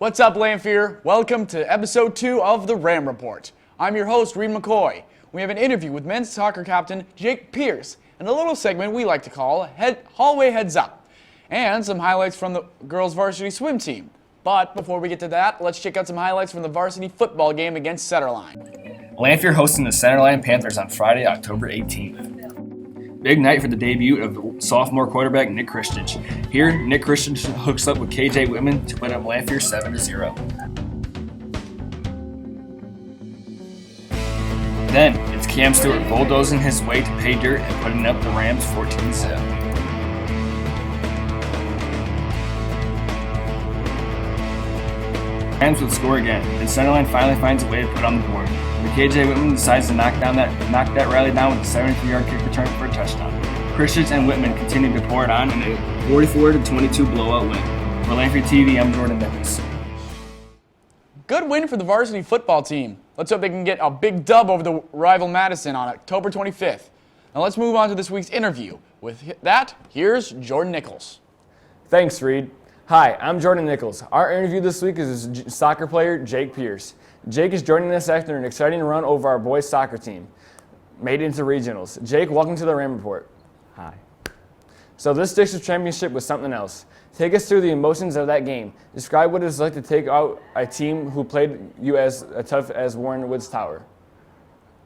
What's up, Lanphier? Welcome to episode 2 of the Ram Report. I'm your host, Reed McCoy. We have an interview with men's soccer captain Jake Pearse and a little segment we like to call Hallway Heads Up, and some highlights from the girls' varsity swim team. But before we get to that, let's check out some highlights from the varsity football game against Centerline. Lanphier hosting the Centerline Panthers on Friday, October 18th. Big night for the debut of sophomore quarterback Nick Christian. Here, Nick Christian hooks up with KJ Whitman to put up Lanphier 7-0. Then, it's Cam Stewart bulldozing his way to pay dirt and putting up the Rams 14-7. Rams would score again, and Centerline finally finds a way to put on the board. But KJ Whitman decides to knock that rally down with a 73-yard kick return for a touchdown. Christians and Whitman continue to pour it on in a 44-22 blowout win. For Lanphier TV, I'm Jordan Nichols. Good win for the varsity football team. Let's hope they can get a big dub over the rival Madison on October 25th. Now let's move on to this week's interview. With that, here's Jordan Nichols. Thanks, Reed. Hi, I'm Jordan Nichols. Our interview this week is soccer player Jake Pearse. Jake is joining us after an exciting run over our boys soccer team. Made it into regionals. Jake, welcome to the Ram Report. Hi. So this district championship was something else. Take us through the emotions of that game. Describe what it was like to take out a team who played you as tough as Warren Woods Tower.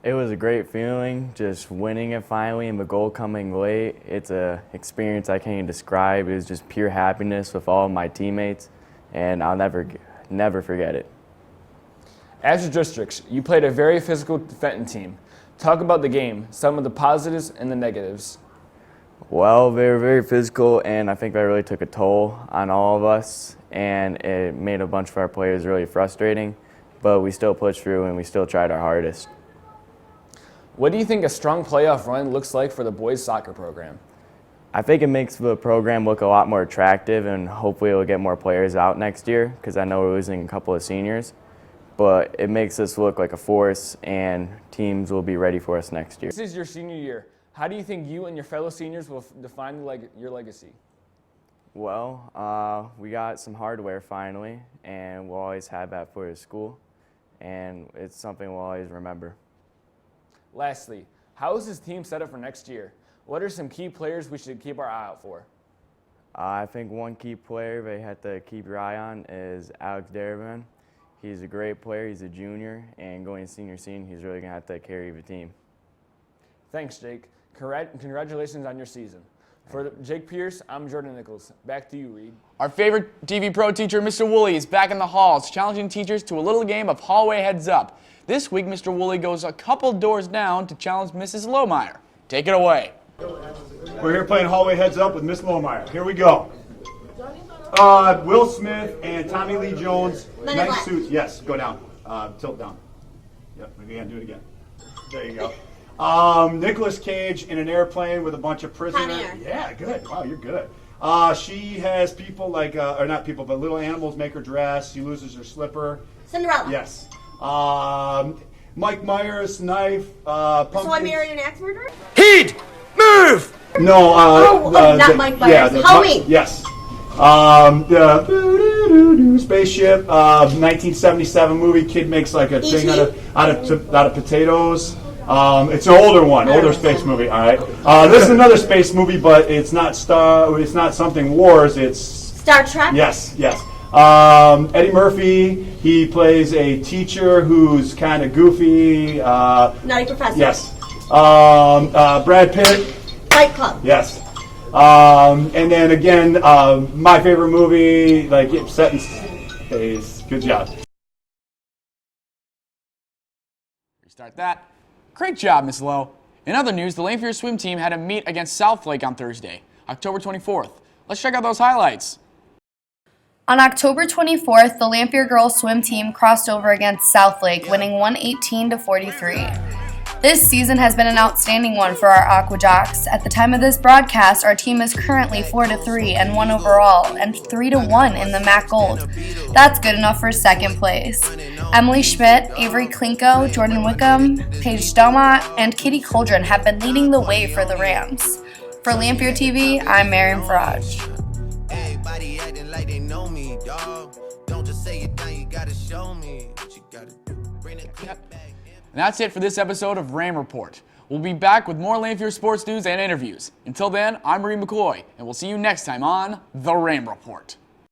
It was a great feeling, just winning it finally and the goal coming late. It's an experience I can't even describe. It was just pure happiness with all of my teammates, and I'll never forget it. As your districts, you played a very physical Fenton team. Talk about the game, some of the positives and the negatives. Well, they were very physical, and I think that really took a toll on all of us, and it made a bunch of our players really frustrating, but we still pushed through and we still tried our hardest. What do you think a strong playoff run looks like for the boys soccer program? I think it makes the program look a lot more attractive, and hopefully we'll get more players out next year, because I know we're losing a couple of seniors. But it makes us look like a force, and teams will be ready for us next year. This is your senior year. How do you think you and your fellow seniors will define your legacy? Well, we got some hardware finally, and we'll always have that for the school, and it's something we'll always remember. Lastly, how is this team set up for next year? What are some key players we should keep our eye out for? I think one key player they have to keep your eye on is Alex Daravan. He's a great player. He's a junior, and going to senior scene, he's really going to have to carry the team. Thanks, Jake. Congratulations on your season. For Jake Pearse, I'm Jordan Nichols. Back to you, Reed. Our favorite TV Pro teacher, Mr. Wooley, is back in the halls, challenging teachers to a little game of Hallway Heads Up. This week, Mr. Wooley goes a couple doors down to challenge Mrs. Lohmeier. Take it away. We're here playing Hallway Heads Up with Miss Lohmeier. Here we go. Will Smith and Tommy Lee Jones. Nice suits. Yes, go down. Tilt down. Yep, again, do it again. There you go. Nicolas Cage in an airplane with a bunch of prisoners. Yeah, good. Wow, you're good. She has people like, or not people, but little animals make her dress. She loses her slipper. Cinderella. Yes. Mike Myers, knife, pumpkins. So I married an axe murderer? Heed! Move! No, not Mike Myers. Yeah, Halloween. Yes. The spaceship, 1977 movie. Kid makes like a thing out of potatoes. It's an older space movie. All right. This is another space movie, but it's not something wars. It's Star Trek. Yes. Eddie Murphy. He plays a teacher who's kind of goofy. Nutty Professor. Yes. Brad Pitt. Fight Club. Yes. And then again, my favorite movie, like set in space. Good job. Restart that. Great job, Miss Lowe. In other news, the Lanphier swim team had a meet against Southlake on Thursday, October 24th. Let's check out those highlights. On October 24th, the Lanphier girls swim team crossed over against Southlake, winning 118-43. This season has been an outstanding one for our Aqua Jocks. At the time of this broadcast, our team is currently 4-3 and 1 overall, and 3-1 in the MAC Gold. That's good enough for second place. Emily Schmidt, Avery Klinko, Jordan Wickham, Paige Stelmont, and Kitty Coldren have been leading the way for the Rams. For Lanphier TV, I'm Mariam Faraj. say it now, you gotta show me what you gotta do. Bring it back. And that's it for this episode of Ram Report. We'll be back with more Lanphier sports news and interviews. Until then, I'm Reed McCoy, and we'll see you next time on The Ram Report.